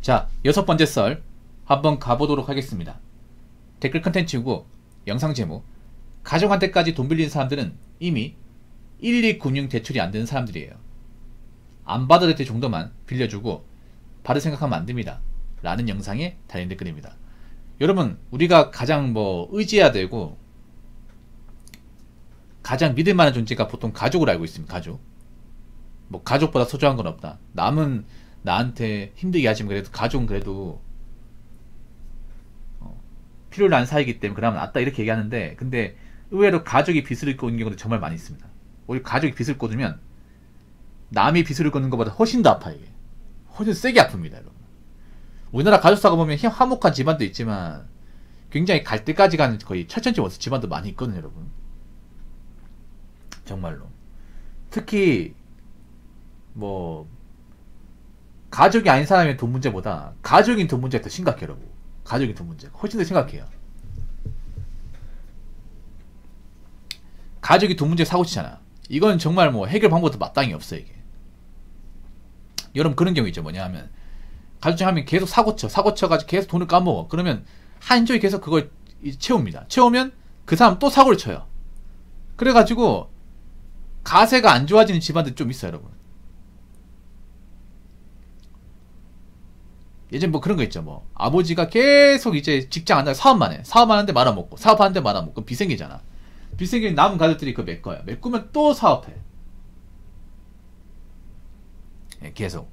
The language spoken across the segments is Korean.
자, 여섯 번째 썰 한번 가보도록 하겠습니다. 댓글 컨텐츠고 영상 제목, 가족한테까지 돈 빌리는 사람들은 이미 12금융 대출이 안 되는 사람들이에요. 안 받아도 될 정도만 빌려주고 받을 생각하면 안 됩니다. 라는 영상에 달린 댓글입니다. 여러분, 우리가 가장 의지해야 되고 가장 믿을 만한 존재가 보통 가족을 알고 있습니다. 가족. 가족보다 소중한 건 없다. 남은 나한테 힘들게 하지만 그래도 가족은 그래도 필요로 하는 사이기 때문에 그러면 낫다 이렇게 얘기하는데, 근데 의외로 가족이 빚을 걷는 경우도 정말 많이 있습니다. 오히려 가족이 빚을 걷으면 남이 빚을 걷는 것보다 훨씬 더 아파요. 이게 훨씬 세게 아픕니다, 여러분. 우리나라 가족사가 보면 화목한 집안도 있지만 굉장히 갈 때까지 가는 거의 철천지 원수 집안도 많이 있거든요, 여러분. 정말로. 특히 가족이 아닌 사람의 돈 문제보다 가족인 돈 문제가 더 심각해요, 여러분. 가족인 돈 문제가 훨씬 더 심각해요. 가족이 돈 문제 사고 치잖아. 이건 정말 해결 방법도 마땅히 없어요, 이게. 여러분, 그런 경우 있죠. 뭐냐 하면 가족 중에 하면 계속 사고쳐가지고 계속 돈을 까먹어. 그러면 한쪽이 계속 그걸 채웁니다. 채우면 그 사람 또 사고를 쳐요. 그래가지고 가세가 안 좋아지는 집안들 좀 있어요, 여러분. 예전 그런 거 있죠. 아버지가 계속 이제 직장 안 나고 사업만 해. 사업하는데 말아먹고, 사업하는데 말아먹고, 그럼 빚 생기잖아. 빚 생기면 남은 가족들이 그거 메꿔요. 메꾸면 또 사업해. 예, 계속.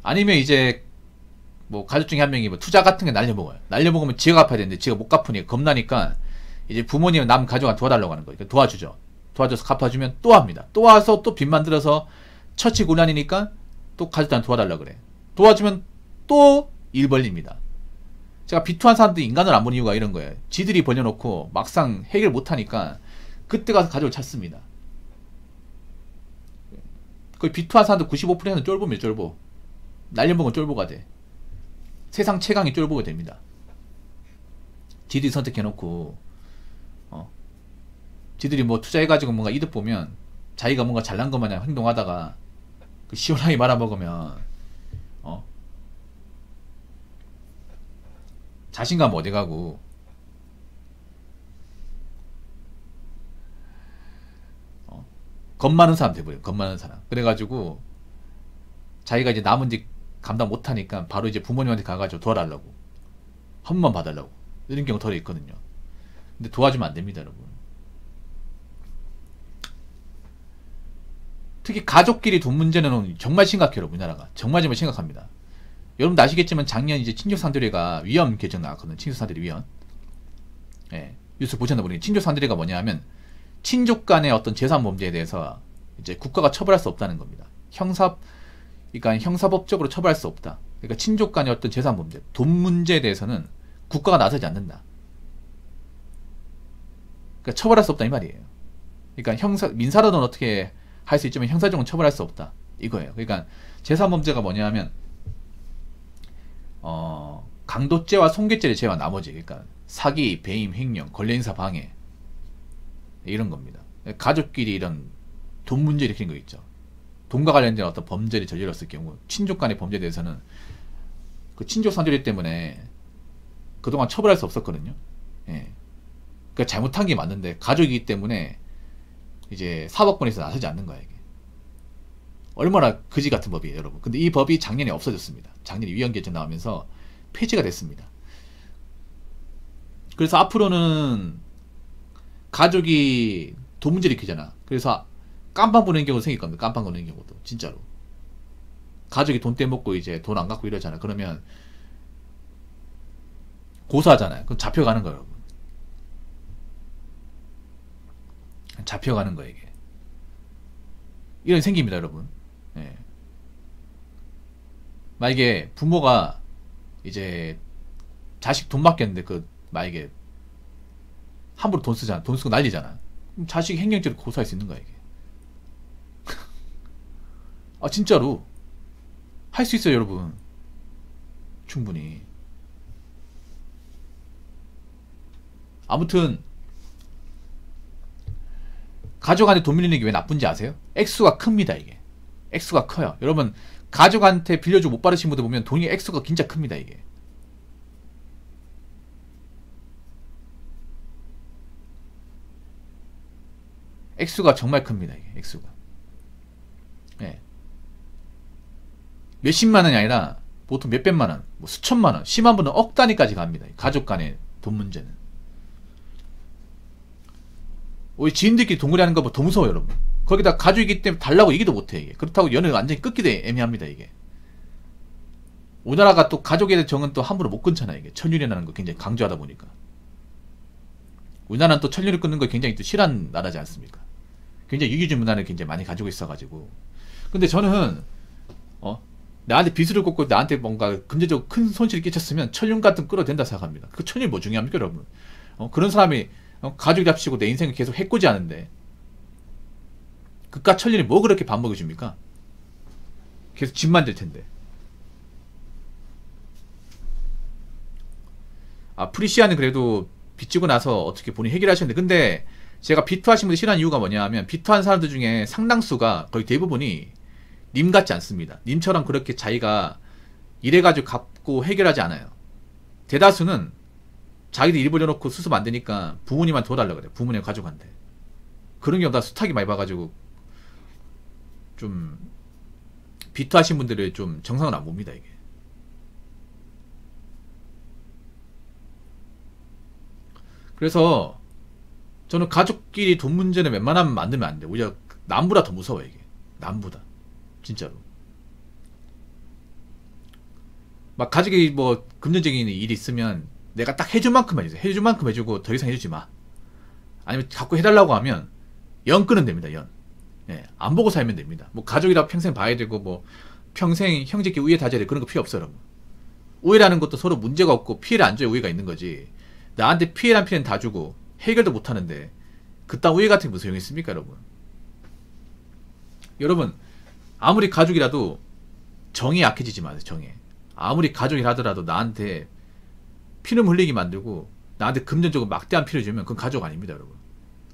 아니면 이제 가족 중에 한 명이 투자 같은 게 날려먹어요. 날려먹으면 지가 갚아야 되는데 지가 못 갚으니까 겁나니까 이제 부모님은 남 가족한테 도와달라고 하는 거예요. 그러니까 도와주죠. 도와줘서 갚아주면 또 합니다. 또 와서 또 빚 만들어서 처치곤란이니까 또 가족한테 도와달라고 그래. 도와주면 또 일 벌립니다. 제가 비투한 사람들이 인간을 안 보는 이유가 이런 거예요. 지들이 벌려놓고 막상 해결 못하니까 그때 가서 가족을 찾습니다. 그 비투한 사람들 95%는 쫄보입니다. 쫄보. 날려먹은 쫄보가 돼. 세상 최강의 쫄보가 됩니다. 지들이 선택해놓고 지들이 투자해가지고 뭔가 이득 보면 자기가 뭔가 잘난 것 마냥 행동하다가 시원하게 말아먹으면 자신감 어디가고 겁 많은 사람 돼버려요. 겁 많은 사람. 그래가지고 자기가 이제 남은 집 감당 못하니까 바로 이제 부모님한테 가가지고 도와달라고, 한 번만 봐달라고, 이런 경우 덜 있거든요. 근데 도와주면 안 됩니다, 여러분. 특히 가족끼리 돈 문제는 정말 심각해요, 여러분. 우리나라가 정말 심각합니다. 여러분도 아시겠지만 작년 이제 친족산들회가 위헌 개정 나왔거든요. 친족산들회 위헌. 예, 뉴스 보셨나 모르겠는데 친족산들회가 뭐냐면 친족 간의 어떤 재산 범죄에 대해서 이제 국가가 처벌할 수 없다는 겁니다. 그러니까 형사법적으로 처벌할 수 없다. 그러니까 친족 간의 어떤 재산 문제, 돈 문제에 대해서는 국가가 나서지 않는다. 그러니까 처벌할 수 없다 이 말이에요. 그러니까 민사로는 어떻게 할 수 있지만 형사적으로는 처벌할 수 없다 이거예요. 그러니까 재산 범죄가 뭐냐면 강도죄와 손괴죄를 제외한 나머지, 그러니까 사기, 배임, 횡령, 권리행사 방해 이런 겁니다. 가족끼리 이런 돈 문제 일으키는 거 있죠. 돈과 관련된 어떤 범죄를 저질렀을 경우 친족 간의 범죄에 대해서는 그 친족 산조리 때문에 그동안 처벌할 수 없었거든요. 예. 그러니까 잘못한 게 맞는데 가족이기 때문에 이제 사법권에서 나서지 않는 거야, 이게. 얼마나 그지 같은 법이에요, 여러분. 근데 이 법이 작년에 없어졌습니다. 작년에 위헌 개정 나오면서 폐지가 됐습니다. 그래서 앞으로는 가족이 돈 문제를 일으키잖아. 그래서 깜빵 보내는 경우도 생길 겁니다. 깜빵 보내는 경우도 진짜로. 가족이 돈 떼먹고 이제 돈 안 갖고 이러잖아. 그러면 고소하잖아요. 그럼 잡혀가는 거예요, 여러분. 잡혀가는 거예요, 이게. 이런 생깁니다, 여러분. 예. 만약에 부모가 이제 자식 돈 맡겼는데 만약에 함부로 돈 쓰잖아. 돈 쓰고 난리잖아. 그럼 자식이 횡령죄로 고소할 수 있는 거야, 이게. 아, 진짜로. 할 수 있어요, 여러분. 충분히. 아무튼 가족한테 돈 빌리는 게 왜 나쁜지 아세요? 액수가 큽니다, 이게. 액수가 커요. 여러분, 가족한테 빌려주고 못 받으신 분들 보면 돈이 액수가 진짜 큽니다, 이게. 액수가 정말 큽니다, 이게. 액수가. 예. 몇십만 원이 아니라 보통 몇백만 원, 뭐 수천만 원, 심한 분은 억 단위까지 갑니다. 가족 간의 돈 문제는. 우리 지인들끼리 동거리 하는 거보다 더 무서워요, 여러분. 거기다 가족이기 때문에 달라고 얘기도 못해, 이게. 그렇다고 연애가 완전히 끊기도 애매합니다, 이게. 우리나라가 또 가족에 대한 정은 또 함부로 못 끊잖아, 이게. 천륜이라는 거 굉장히 강조하다 보니까. 우리나라는 또 천륜을 끊는 걸 굉장히 또 싫어하는 나라지 않습니까? 굉장히 유기주의 문화를 굉장히 많이 가지고 있어가지고. 근데 저는, 나한테 빚을 꽂고 나한테 뭔가 금전적으로 큰 손실이 끼쳤으면 천륜 같은 끌어도 된다 생각합니다. 그 천륜이 뭐 중요합니까, 여러분? 그런 사람이 가족이 잡치고 내 인생을 계속 해코지 하는데 그깟 천륜이 뭐 그렇게 밥 먹여줍니까? 계속 집만 될 텐데. 프리시아는 그래도 빚지고 나서 어떻게 본인이 해결하셨는데, 근데 제가 비투하신 분들 싫어하는 이유가 뭐냐 하면, 비투한 사람들 중에 상당수가 거의 대부분이 님 같지 않습니다. 님처럼 그렇게 자기가 일해가지고 갚고 해결하지 않아요. 대다수는 자기들 일 벌려놓고 수습 안 되니까 부모님한테 도와달라고 그래요. 부모님 가족한테. 그런 경우 다 수탁이 많이 봐가지고 좀 비투하신 분들을 좀 정상은 안 봅니다, 이게. 그래서 저는 가족끼리 돈 문제는 웬만하면 만들면 안 돼. 오히려 남보다 더 무서워요, 이게. 남보다. 진짜로. 막 가족이 뭐 금전적인 일이 있으면 내가 딱 해줄 만큼 해주세요. 해줄 만큼 해주고 더 이상 해주지 마. 아니면 자꾸 해달라고 하면 연 끊으면 됩니다. 연. 예, 안 보고 살면 됩니다. 뭐 가족이라 평생 봐야 되고 뭐 평생 형제끼리 우애 다져야 돼, 그런 거 필요 없어요, 여러분. 우애라는 것도 서로 문제가 없고 피해를 안 줘야 우애가 있는 거지. 나한테 피해란 피해는 다 주고 해결도 못 하는데 그딴 우애 같은 게 무슨 소용이 있습니까, 여러분? 여러분, 아무리 가족이라도 정에 약해지지 마세요, 정에. 아무리 가족이라 하더라도 나한테 피눈 흘리게 만들고 나한테 금전적으로 막대한 피해를 주면 그건 가족 아닙니다, 여러분.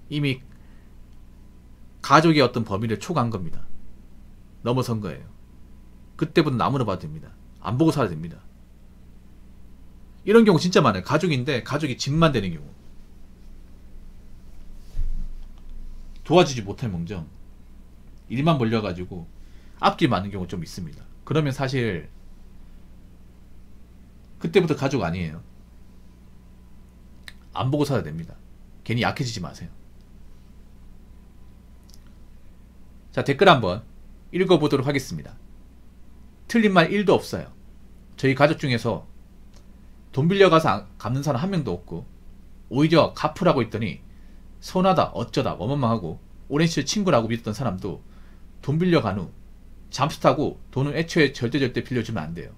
이미 가족의 어떤 범위를 초과한 겁니다. 넘어선 거예요. 그때부터 나무로 봐도 됩니다. 안 보고 살아도 됩니다. 이런 경우 진짜 많아요. 가족인데 가족이 집만 되는 경우. 도와주지 못할 멍정 일만 벌려가지고 앞길 많은 경우 좀 있습니다. 그러면 사실 그때부터 가족 아니에요. 안 보고 살아야 됩니다. 괜히 약해지지 마세요. 자, 댓글 한번 읽어보도록 하겠습니다. 틀린 말 1도 없어요. 저희 가족 중에서 돈 빌려가서 갚는 사람 한 명도 없고, 오히려 갚으라고 했더니 선하다 어쩌다 뭐뭐하고 오랜 시절 친구라고 믿었던 사람도 돈 빌려간 후 잠수 타고 돈은 애초에 절대 빌려주면 안 돼요.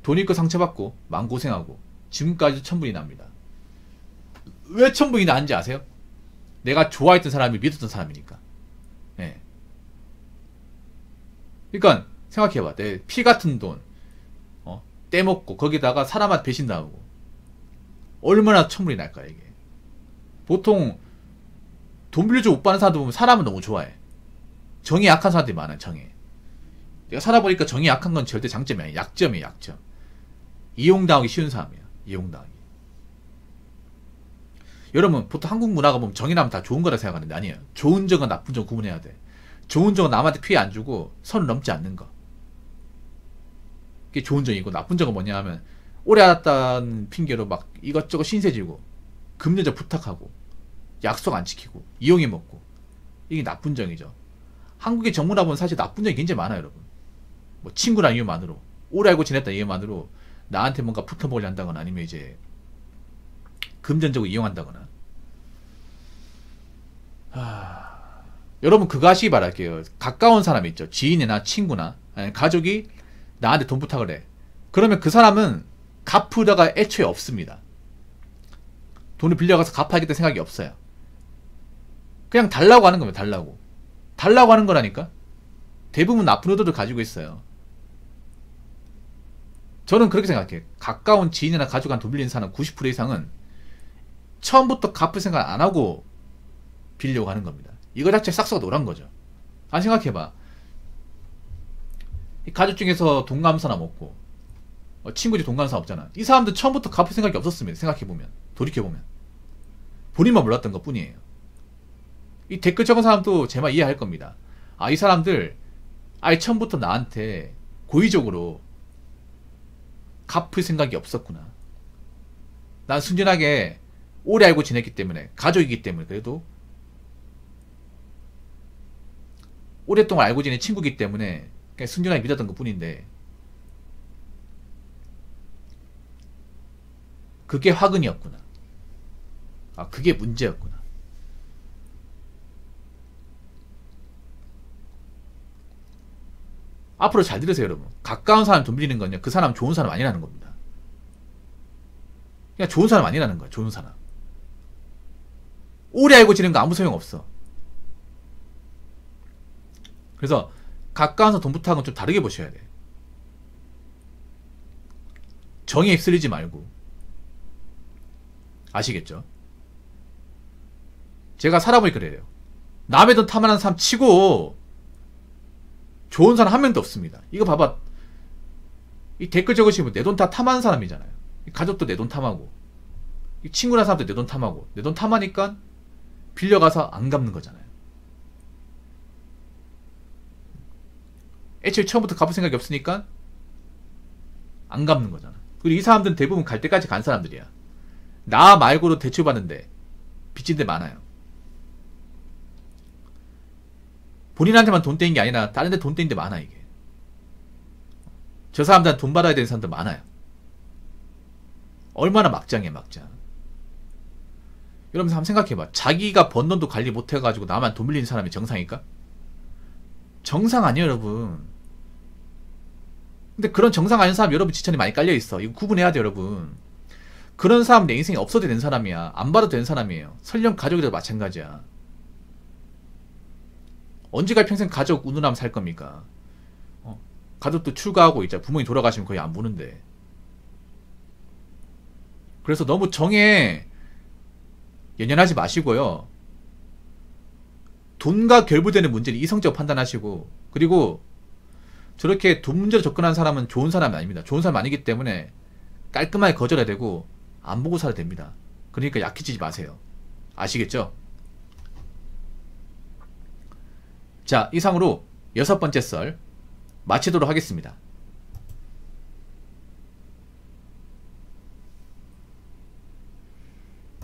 돈 잃고 상처받고 마음고생하고 지금까지도 천분이 납니다. 왜 천분이 나는지 아세요? 내가 좋아했던 사람이 믿었던 사람이니까. 네. 그러니까 생각해봐. 내 피 같은 돈 떼먹고 거기다가 사람한테 배신당하고 얼마나 천분이 날까, 이게. 보통 돈 빌려주고 못 받는 사람들 보면 사람은 너무 좋아해. 정이 약한 사람들이 많아요. 정에. 내가 살아보니까 정이 약한 건 절대 장점이 아니야. 약점이에요. 약점. 이용당하기 쉬운 사람이야. 이용당하기. 여러분, 보통 한국 문화가 보면 정이라면 다 좋은 거라 생각하는데 아니에요. 좋은 정과 나쁜 정 구분해야 돼. 좋은 정은 남한테 피해 안 주고 선을 넘지 않는 거. 그게 좋은 정이고, 나쁜 정은 뭐냐 하면 오래 알았다는 핑계로 막 이것저것 신세지고 금전적 부탁하고 약속 안 지키고 이용해 먹고, 이게 나쁜 정이죠. 한국의 정문화 보면 사실 나쁜 점이 굉장히 많아요, 여러분. 뭐 친구라는 이유만으로, 오래 알고 지냈다는 이유만으로 나한테 뭔가 붙어먹으려 한다거나 아니면 이제 금전적으로 이용한다거나. 여러분 그거 하시기 바랄게요. 가까운 사람 있죠. 지인이나 친구나 가족이 나한테 돈 부탁을 해. 그러면 그 사람은 갚으다가 애초에 없습니다. 돈을 빌려가서 갚아야겠다는 생각이 없어요. 그냥 달라고 하는 겁니다. 달라고 하는 거라니까. 대부분 나쁜 의도를 가지고 있어요. 저는 그렇게 생각해요. 가까운 지인이나 가족한테 돈 빌린 사람 90% 이상은 처음부터 갚을 생각 안 하고 빌려고 하는 겁니다. 이거 자체 싹수가 노란 거죠. 아, 생각해봐. 이 가족 중에서 돈 감는 사람 없고, 친구 중 돈 감는 사람 없잖아. 이 사람들 처음부터 갚을 생각이 없었습니다. 생각해보면, 돌이켜보면 본인만 몰랐던 것 뿐이에요. 이 댓글 적은 사람도 제 말 이해할 겁니다. 아, 이 사람들 아예 처음부터 나한테 고의적으로 갚을 생각이 없었구나. 난 순진하게 오래 알고 지냈기 때문에, 가족이기 때문에, 그래도 오랫동안 알고 지낸 친구이기 때문에 그냥 순진하게 믿었던 것 뿐인데, 그게 화근이었구나. 아, 그게 문제였구나. 앞으로 잘 들으세요, 여러분. 가까운 사람 돈 빌리는 건요, 그 사람 좋은 사람 아니라는 겁니다. 그냥 좋은 사람 아니라는 거야, 좋은 사람. 오래 알고 지낸 거 아무 소용없어. 그래서 가까운 사람 돈 부탁은 좀 다르게 보셔야 돼. 정에 휩쓸리지 말고. 아시겠죠? 제가 살아보니 그래요. 남의 돈 탐하는 사람 치고 좋은 사람 한 명도 없습니다. 이거 봐봐. 이 댓글 적으시면 내 돈 다 탐하는 사람이잖아요. 가족도 내 돈 탐하고, 친구나 사람도 내 돈 탐하고, 내 돈 탐하니까 빌려가서 안 갚는 거잖아요. 애초에 처음부터 갚을 생각이 없으니까 안 갚는 거잖아. 그리고 이 사람들은 대부분 갈 때까지 간 사람들이야. 나 말고도 대출받는데 빚진 데 많아요. 본인한테만 돈 떼인 게 아니라 다른 데 돈 떼인 데 많아. 이게 저 사람들한테 돈 받아야 되는 사람들 많아요. 얼마나 막장이야, 막장. 여러분 한번 생각해봐. 자기가 번 돈도 관리 못해가지고 나만 돈 빌리는 사람이 정상일까? 정상 아니에요, 여러분. 근데 그런 정상 아닌 사람 여러분 지천이 많이 깔려있어. 이거 구분해야 돼, 여러분. 그런 사람 내 인생에 없어도 되는 사람이야. 안 봐도 되는 사람이에요. 설령 가족이라도 마찬가지야. 언제까지 평생 가족 우누나면 살 겁니까? 가족도 출가하고 이제 부모님 돌아가시면 거의 안 보는데. 그래서 너무 정에 연연하지 마시고요. 돈과 결부되는 문제를 이성적으로 판단하시고, 그리고 저렇게 돈 문제로 접근하는 사람은 좋은 사람이 아닙니다. 좋은 사람 아니기 때문에 깔끔하게 거절해야 되고 안 보고 살아야 됩니다. 그러니까 약해지지 마세요. 아시겠죠? 자, 이상으로 6번째 썰 마치도록 하겠습니다.